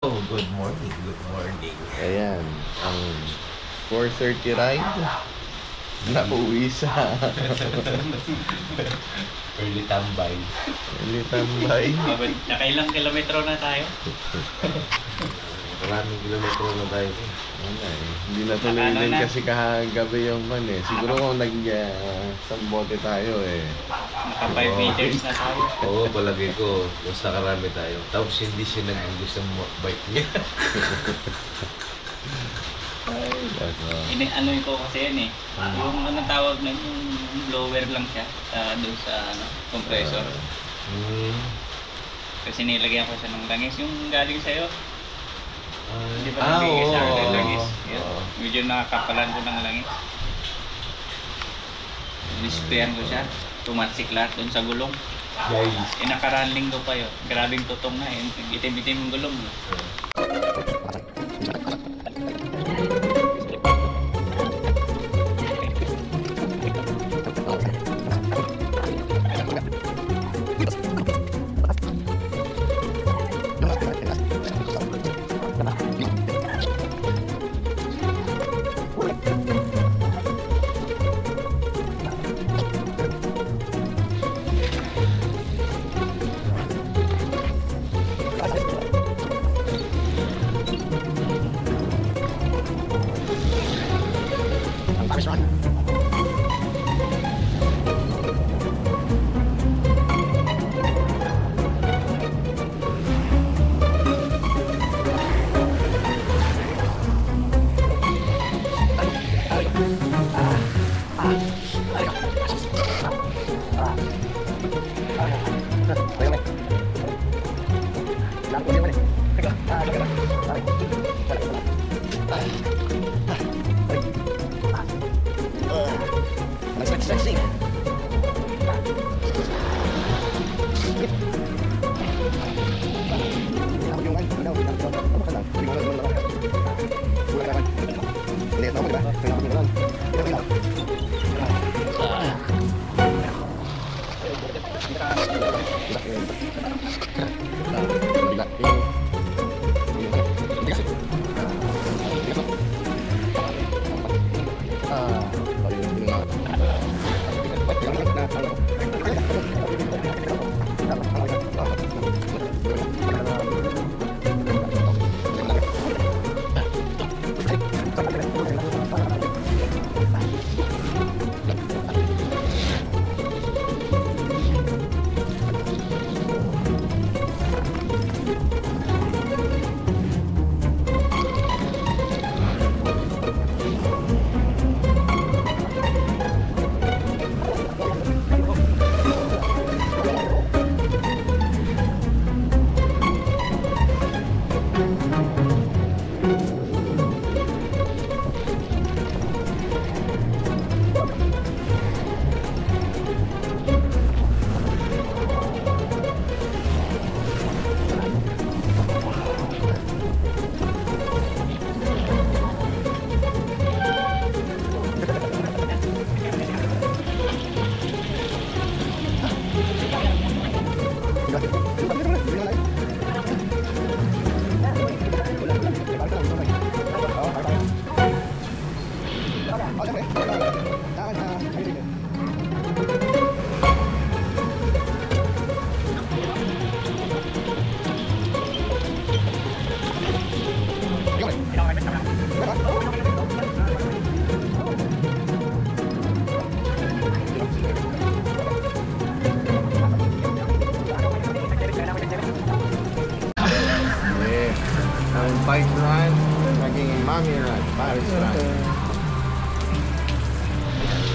Oh, good morning, good morning. Ayan, ang 4:30 ride na uwi sa Early tambay. Early tambay. Nakailang kilometro na tayo? Maraming kilometro na tayo. Wala eh. Hindi na tuloy Nakano din na? kasi kagabi yung man eh. Siguro kung isang bote tayo eh. Naka 5 meters na tayo. Oo, palagi ko. Mas nakarami tayo. Tapos hindi siya nag-gusto ng bike niya. Ano ko kasi yan eh. Yung anong tawag na yung blower lang siya doon sa compressor. Kasi nilagyan ko siya ng langis. Yung galing sa'yo. Hindi ba nabigay sa akin ng langis? Medyo nakakapalan ko ng langis. Displayan ko siya. Tumatsik lahat doon sa gulong. Guys. Nakaraan linggo pa yun. Grabing tutong na eh. Itim-itim yung gulong. Bike ride, naging mommy ride, Paris ride.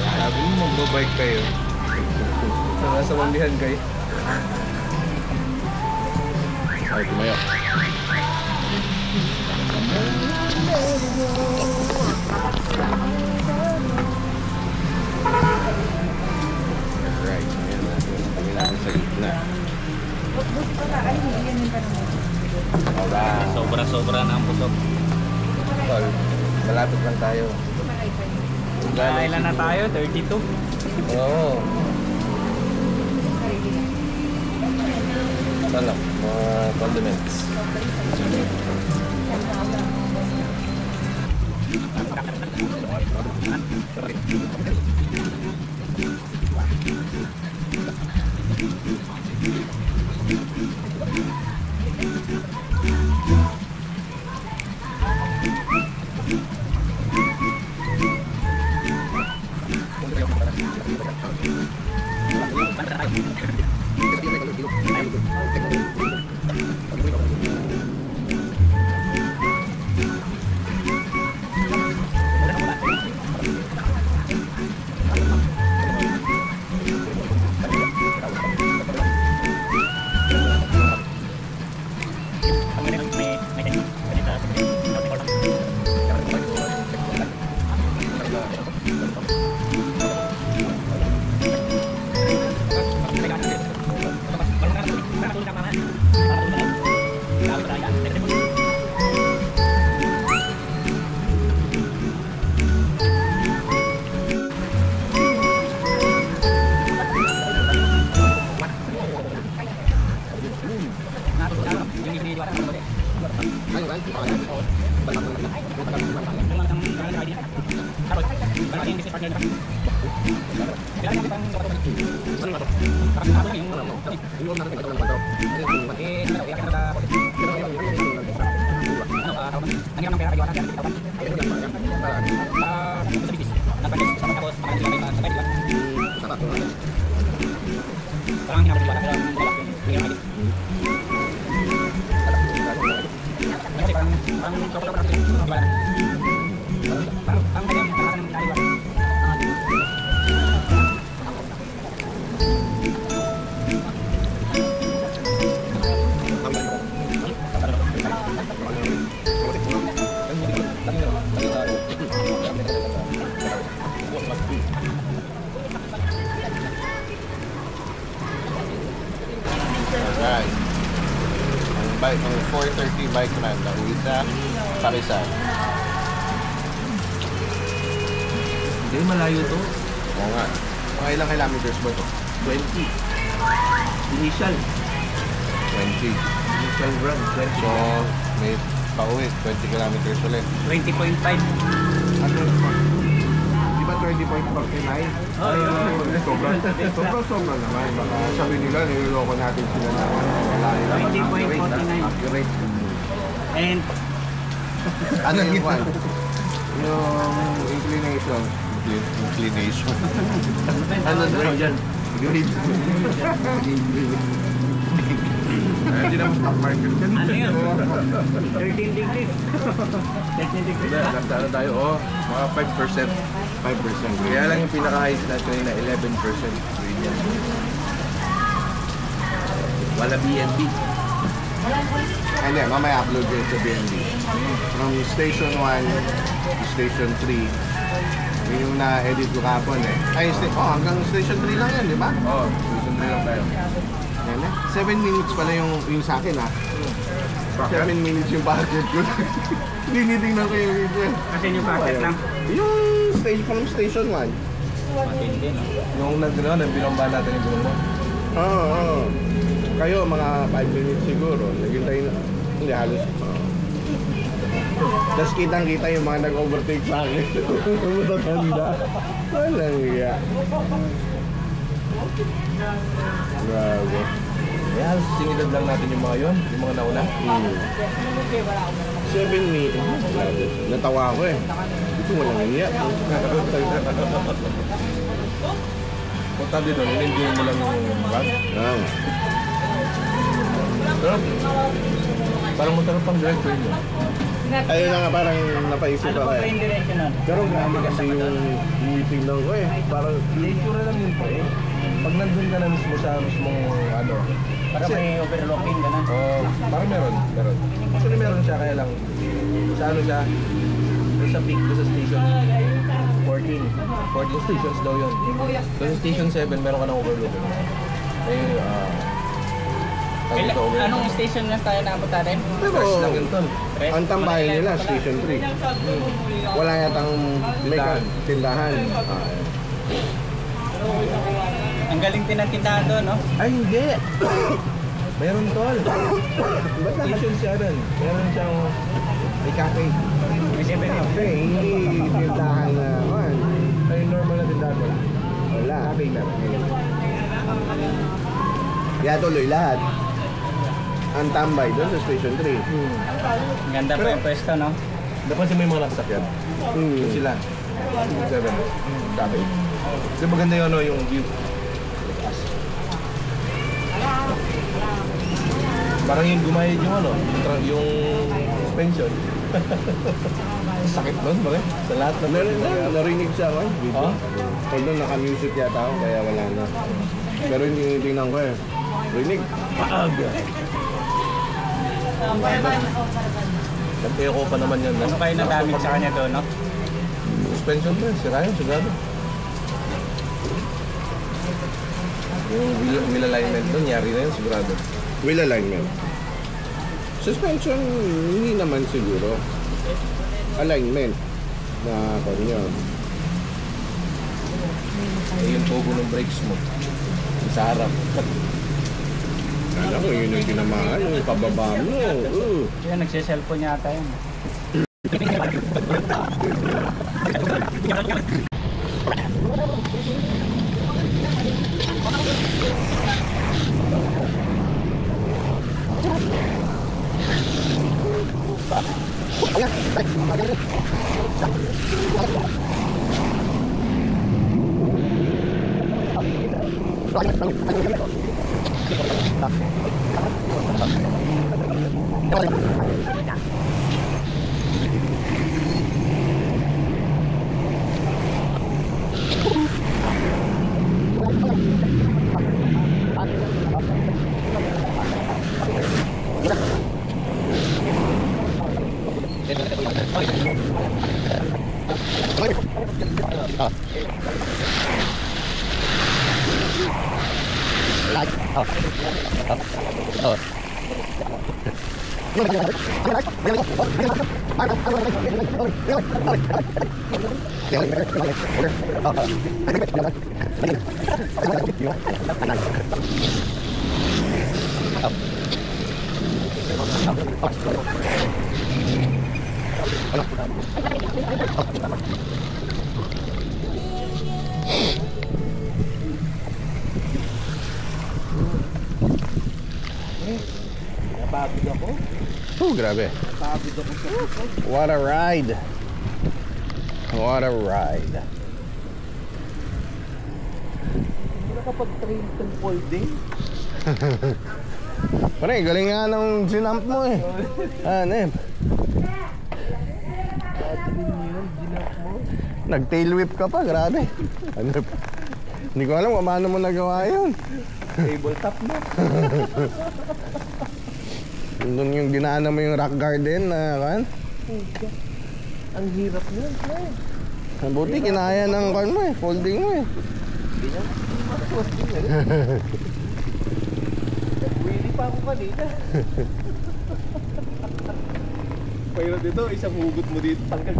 Sabi mo magbabike kayo. Nasa Wandihan kayo. Ay, tumayo. Alright, ayan natin sa gitna. Sobra-sobra na ang busog. Tol, malapit lang tayo. Kailan na tayo? 32? Oo. Salak, mga condiments. Alright. Ang 4:30 bike run na uwi sa Parisan. Hindi, malayo to. Oo nga. Mga ilang kilometers ba to? 20. Initial. 20. Initial run. 20. So, may pauwi. 20 kilometers ulit. 20.5. Ano? Di ba 20.49? Oh, yun. Sobra naman. Baka sabi nila, niloloko natin sila na wala nila. 20.49. Accurate. And Ano yung one? Yung inclination. Inclination. Ano daw dyan? Grade. Hindi naman stock market. ano yun? 13 degrees. 13 degrees. Ano tayo? Oh, mga 5%. 5%. Kaya lang yung pinaka-highest natin na 11%. Ganyan. Wala BNB. Hindi, mamaya upload yun sa BNB. From Station 1 to Station 3. Yun yung na-edit ko kapon eh. Ay, hanggang Station 3 lang yan, di ba? Oo, season 3 lang tayo. Yan eh. 7 minutes pala yung sa akin ha. 7 minutes yung packet ko. Tinitingnan ko yung video. Kasi yung packet lang. Yung from Station 1. Matindi, no? Yung nagbinomba natin yung gulong mo. Oo. Kayo, mga 5 minutes siguro. Naghintay na. Hindi, halos. Tapos kitang-kita yung mga nag-overtake sa akin. Matatanda. Walang iya. Grabe. Kaya halos sinilad lang natin yung mga yon, yung mga nauna. 7 minutes. Grabe. Natawa ako eh. Ito walang iya. Punta din doon, in-enjoy mo lang yung bag. Pero, parang masarap pang direct train mo. Ayun na nga, parang napaisip Ano ako ba eh. train direction nun? Pero grabe kasi yung tingnan ko eh. Parang Nature lang yun po eh. Pag nandun ka na mismo sa mismong ano. Para may overlooking, gano'n. Oh, parang meron. Actually meron siya, kaya lang sa ano siya, doon sa peak, doon sa station 14 stations daw yun. Doon sa station 7, meron ka ng overlooking. Anong station na tayo nakapunta rin? Fresh lang yun tol. ang tambayan nila, Station 3. Wala yatang may tindahan. Ang galing din ang tindahan doon, no? Ay hindi! Meron tol. Station 7, meron siyang may cafe. May 7-Up. Hindi tindahan na man. Kaya tuloy lahat. Ang tambay doon sa Station 3. Ang ganda pa yung pwesto, no? Napansin mo yung mga nasakyan? Yung sila. 7. Dami. Kasi maganda yun, no, yung view. Parang yung gumayad yung ano, yung suspension. Sakit nun, pare. Sa lahat na Narinig siya ako. Ha? Although naka-music yata ako, kaya wala na. Pero hindi tingnan ko eh. Rinig. Paaga. Nag-echo pa naman yan. Ano kayo nadamit sa kanya doon, no? Suspension pa, sira yun, sigado. Yung wheel alignment doon, yari na yun, sigurado. Wheel alignment. Suspension, hindi naman siguro. Alignment na kanya. Yung tubo ng brakes mo. Sa harap. Alam ko, yun yung tinamaan, yung pababa mo. Kaya nagsiselfone yata yun. Napagod ako. Oh, grabe. Napagod ako sa likod. What a ride. What a ride. Hindi nakapag-train ng folding. Pare, galing nga ng sinamp mo eh. Nep. Nag-tail whip ka pa, grabe. Nep. Hindi ko alam kung paano mo nagawa yun. Tabletop na. Doon yung ginana mo yung rock garden na kan. Ang hirap niyan, eh. Ang buti, kinaya ng kan mo eh, folding mo eh. Hindi niya matuwas din eh. Nag-wheelie pa ako kanina. Pero dito, isang hugot mo dito, tanggal.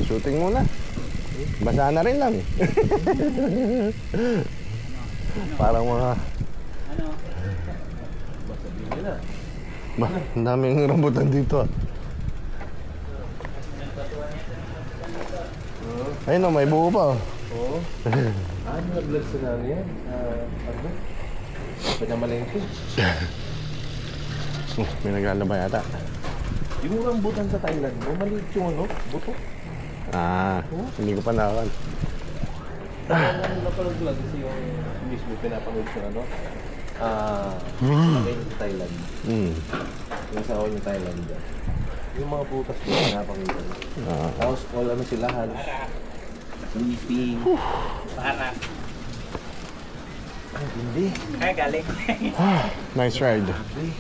Shooting muna. Basa na rin lang. Parang mga... Ano? Ba, ang daming rambutan dito ah. Ayun o, may buo pa oh. Oo. Ano nag-vlog sa namin yan? Ano? Pinamalengke. May naglalaba yata. Yung rambutan sa Thailand mo, maliit yung ano, buto. Hindi ko pa nakakan. Ano napanood ko lang kasi yung mismo pinapanood ko ano, magayon sa Thailand. Yung sa ako yung Thailand dyan. Yung mga butas ko pinapakita. Tapos all ano sila, sleeping. Para. Ay, hindi. Kaya galing. Nice ride. Hindi.